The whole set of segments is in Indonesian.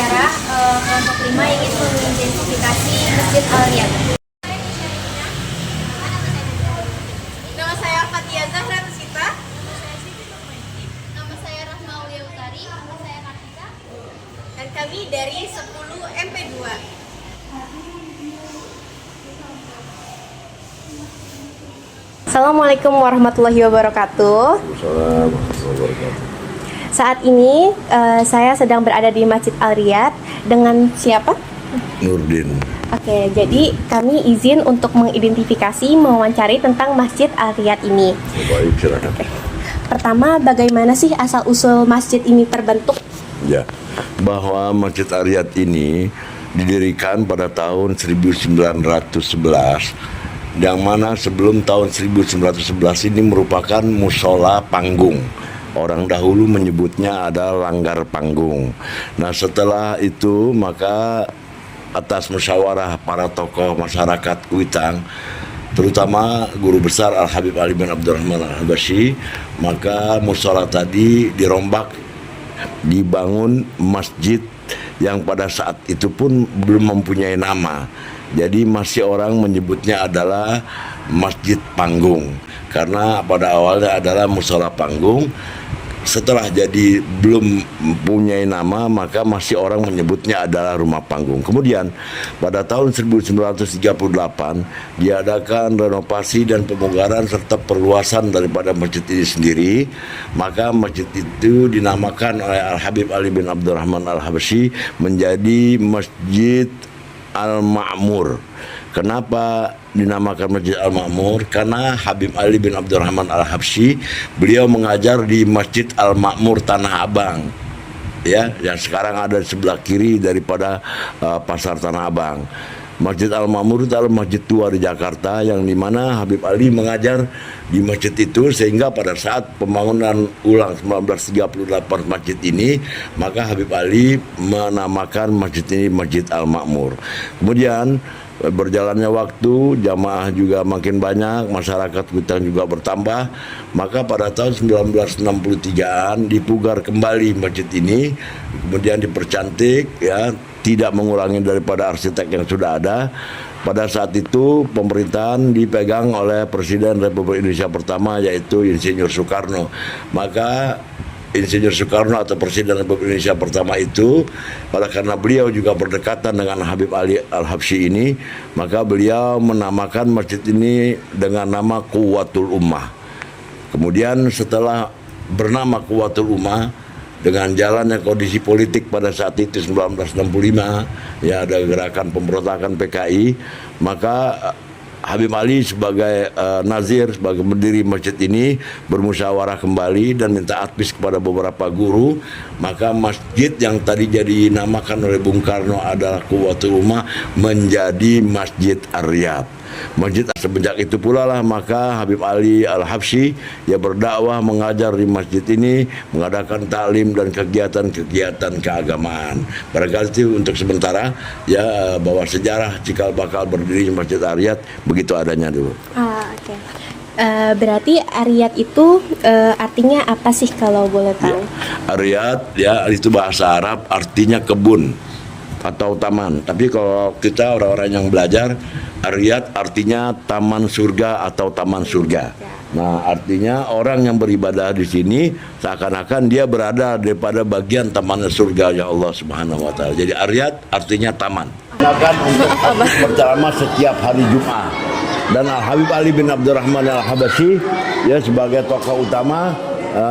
acara kelompok 5 ingin mengidentifikasi Masjid Al-Riyad. Nama saya Fatia Zahra Rusita. Nama saya Rahma Aulia Utari. Nama saya Nafisa. Dan kami dari 10 MP2. Assalamualaikum warahmatullahi wabarakatuh. Waalaikumsalam warahmatullahi wabarakatuh. Saat ini saya sedang berada di Masjid Al-Riyad dengan siapa? Nurdin. Oke, jadi kami izin untuk mengidentifikasi, mewawancari tentang Masjid Al-Riyad ini. Baik, silakan. Pertama, bagaimana sih asal-usul masjid ini terbentuk? Ya, bahwa Masjid Al-Riyad ini didirikan pada tahun 1911, yang mana sebelum tahun 1911 ini merupakan musola panggung. Orang dahulu menyebutnya adalah langgar panggung. Nah, setelah itu maka atas musyawarah para tokoh masyarakat Kuitang, terutama guru besar Al-Habib Ali bin Abdurrahman Al-Habsyi, maka musola tadi dirombak, dibangun masjid yang pada saat itu pun belum mempunyai nama. Jadi masih orang menyebutnya adalah Masjid Panggung, karena pada awalnya adalah musola panggung. Setelah jadi belum mempunyai nama, maka masih orang menyebutnya adalah rumah panggung. Kemudian pada tahun 1938 diadakan renovasi dan pemugaran serta perluasan daripada masjid ini sendiri. Maka masjid itu dinamakan oleh Al-Habib Ali bin Abdurrahman Al-Habsyi menjadi Masjid Al-Ma'mur. Kenapa dinamakan Masjid Al-Ma'mur? Karena Habib Ali bin Abdurrahman Al-Habsyi beliau mengajar di Masjid Al-Ma'mur Tanah Abang, ya, yang sekarang ada di sebelah kiri daripada pasar Tanah Abang. Masjid Al-Ma'mur itu adalah masjid tua di Jakarta, yang dimana Habib Ali mengajar di masjid itu, sehingga pada saat pembangunan ulang 1938 masjid ini, maka Habib Ali menamakan masjid ini Masjid Al-Ma'mur. Kemudian berjalannya waktu, jamaah juga makin banyak, masyarakat Kuitang juga bertambah, maka pada tahun 1963-an dipugar kembali masjid ini, kemudian dipercantik, ya, tidak mengurangi daripada arsitek yang sudah ada. Pada saat itu pemerintahan dipegang oleh Presiden Republik Indonesia pertama, yaitu Insinyur Soekarno. Maka Insinyur Soekarno atau Presiden Republik Indonesia pertama itu, karena beliau juga berdekatan dengan Habib Ali Al-Habsyi ini, maka beliau menamakan masjid ini dengan nama Quwwatul Ummah. Kemudian setelah bernama Quwwatul Ummah, dengan jalannya kondisi politik pada saat itu 1965, ya, ada gerakan pemberontakan PKI, maka Habib Ali sebagai nazir, sebagai pendiri masjid ini bermusyawarah kembali dan minta advis kepada beberapa guru. Maka masjid yang tadi jadi dinamakan oleh Bung Karno adalah Quwwatul Ummah menjadi Masjid Ar-Riyad. Masjid semenjak itu pula lah maka Habib Ali Al-Habsyi ya berdakwah, mengajar di masjid ini, mengadakan taklim dan kegiatan-kegiatan keagamaan. Barangkali itu untuk sementara, ya, bahwa sejarah cikal bakal berdirinya Masjid Ar-Riyad begitu adanya dulu. Oke. Berarti Ar-Riyad itu artinya apa sih kalau boleh tahu? Ya, Ar-Riyad, ya, itu bahasa Arab artinya kebun atau taman. Tapi kalau kita orang-orang yang belajar, Ar-Riyad artinya taman surga atau taman surga. Nah, artinya orang yang beribadah di sini seakan-akan dia berada daripada bagian taman surga ya Allah Subhanahu wa taala. Jadi Ar-Riyad artinya taman. Akan untuk pertama setiap hari Jumat. Dan Al-Habib Ali bin Abdurrahman Al-Habsyi ya sebagai tokoh utama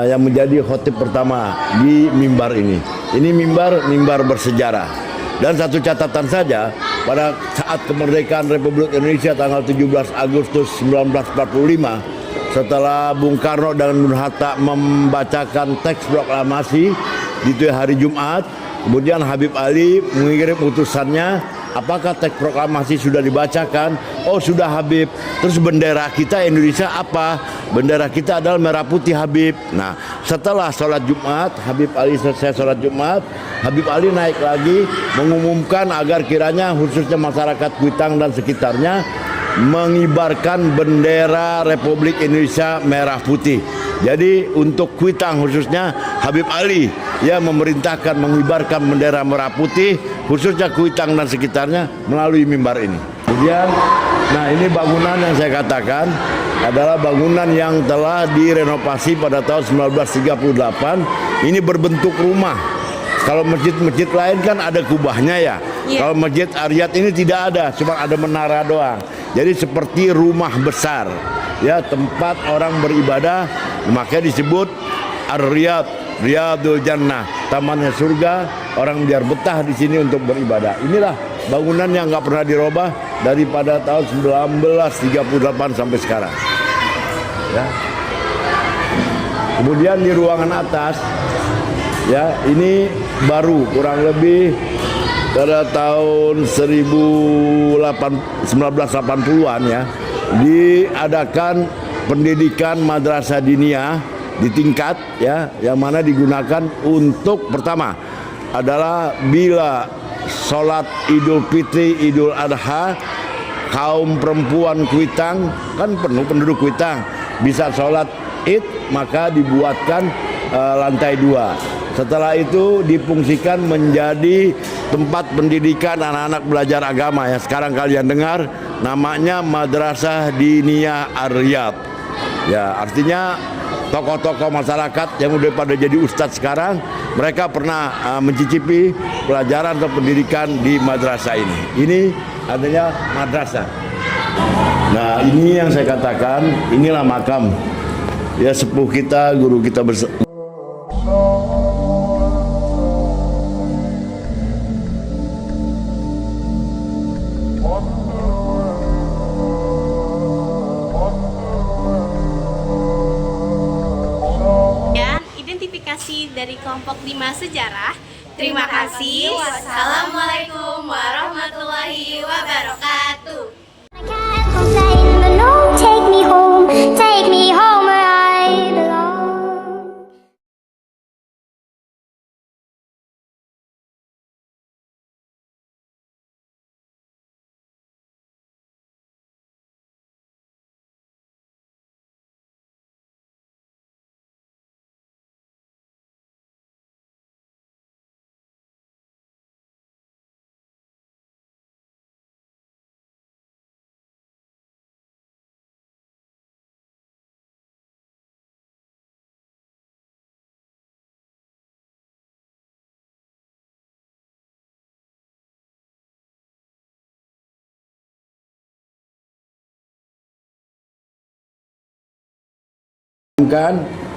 yang menjadi khotib pertama di mimbar ini. Ini mimbar bersejarah. Dan satu catatan saja, pada saat kemerdekaan Republik Indonesia tanggal 17 Agustus 1945, setelah Bung Karno dan Bung Hatta membacakan teks proklamasi di hari Jumat, kemudian Habib Ali mengirim utusannya, apakah teks proklamasi sudah dibacakan? Oh, sudah Habib. Terus bendera kita Indonesia apa? Bendera kita adalah merah putih Habib. Nah, setelah sholat Jumat, Habib Ali selesai sholat Jumat, Habib Ali naik lagi mengumumkan agar kiranya khususnya masyarakat Kuitang dan sekitarnya mengibarkan bendera Republik Indonesia merah putih. Jadi untuk Kuitang khususnya Habib Ali memerintahkan mengibarkan bendera merah putih khususnya Kuitang dan sekitarnya melalui mimbar ini. Kemudian, nah ini bangunan yang saya katakan adalah bangunan yang telah direnovasi pada tahun 1938. Ini berbentuk rumah. Kalau masjid-masjid lain kan ada kubahnya ya. Kalau Masjid Ariyat ini tidak ada, cuma ada menara doang. Jadi seperti rumah besar, ya, tempat orang beribadah, makanya disebut Ar-Riyad, Riyadul Jannah, tamannya surga. Orang biar betah di sini untuk beribadah. Inilah bangunan yang nggak pernah dirubah daripada tahun 1938 sampai sekarang. Ya. Kemudian di ruangan atas, ya, ini baru kurang lebih pada tahun 1980-an ya, diadakan pendidikan madrasah diniyah di tingkat ya, yang mana digunakan untuk pertama adalah bila sholat Idul Fitri, Idul Adha, kaum perempuan Kuitang kan penuh penduduk Kuitang bisa sholat Id, maka dibuatkan lantai 2. Setelah itu difungsikan menjadi tempat pendidikan anak-anak belajar agama ya. Sekarang kalian dengar namanya Madrasah Diniyah Ar-Riyad. Ya, artinya tokoh-tokoh masyarakat yang udah pada jadi ustadz sekarang, mereka pernah mencicipi pelajaran atau pendidikan di madrasah ini. Ini adanya madrasah. Nah, ini yang saya katakan, inilah makam ya sepuh kita, guru kita bersama. Identifikasi dari kelompok 5 sejarah. Terima kasih. Wassalamualaikum warahmatullahi wabarakatuh. Take me home where I belong.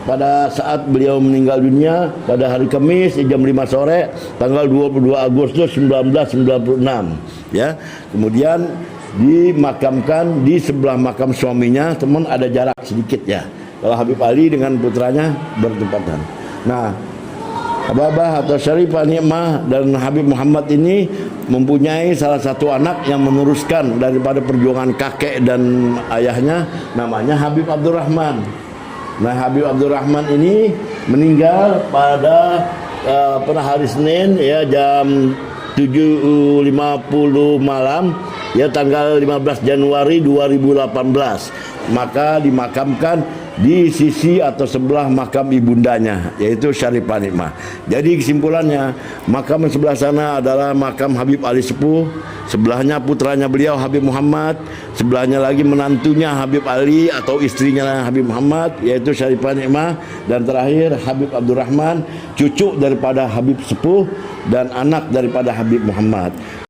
Pada saat beliau meninggal dunia pada hari Kamis jam 5 sore tanggal 22 Agustus 1996 ya. Kemudian dimakamkan di sebelah makam suaminya, teman ada jarak sedikit ya. Kalau Habib Ali dengan putranya bertepatan. Nah, Abah atau Syarifah Nikmah dan Habib Muhammad ini mempunyai salah satu anak yang meneruskan daripada perjuangan kakek dan ayahnya, namanya Habib Abdurrahman. Nah, Habib Abdurrahman ini meninggal pada hari Senin ya jam 7.50 malam ya tanggal 15 Januari 2018. Maka dimakamkan di sisi atau sebelah makam ibundanya, yaitu Syarifah Nikmah. Jadi kesimpulannya, makam sebelah sana adalah makam Habib Ali Sepuh, sebelahnya putranya beliau Habib Muhammad, sebelahnya lagi menantunya Habib Ali atau istrinya Habib Muhammad, yaitu Syarifah Nikmah, dan terakhir Habib Abdurrahman, cucu daripada Habib Sepuh dan anak daripada Habib Muhammad.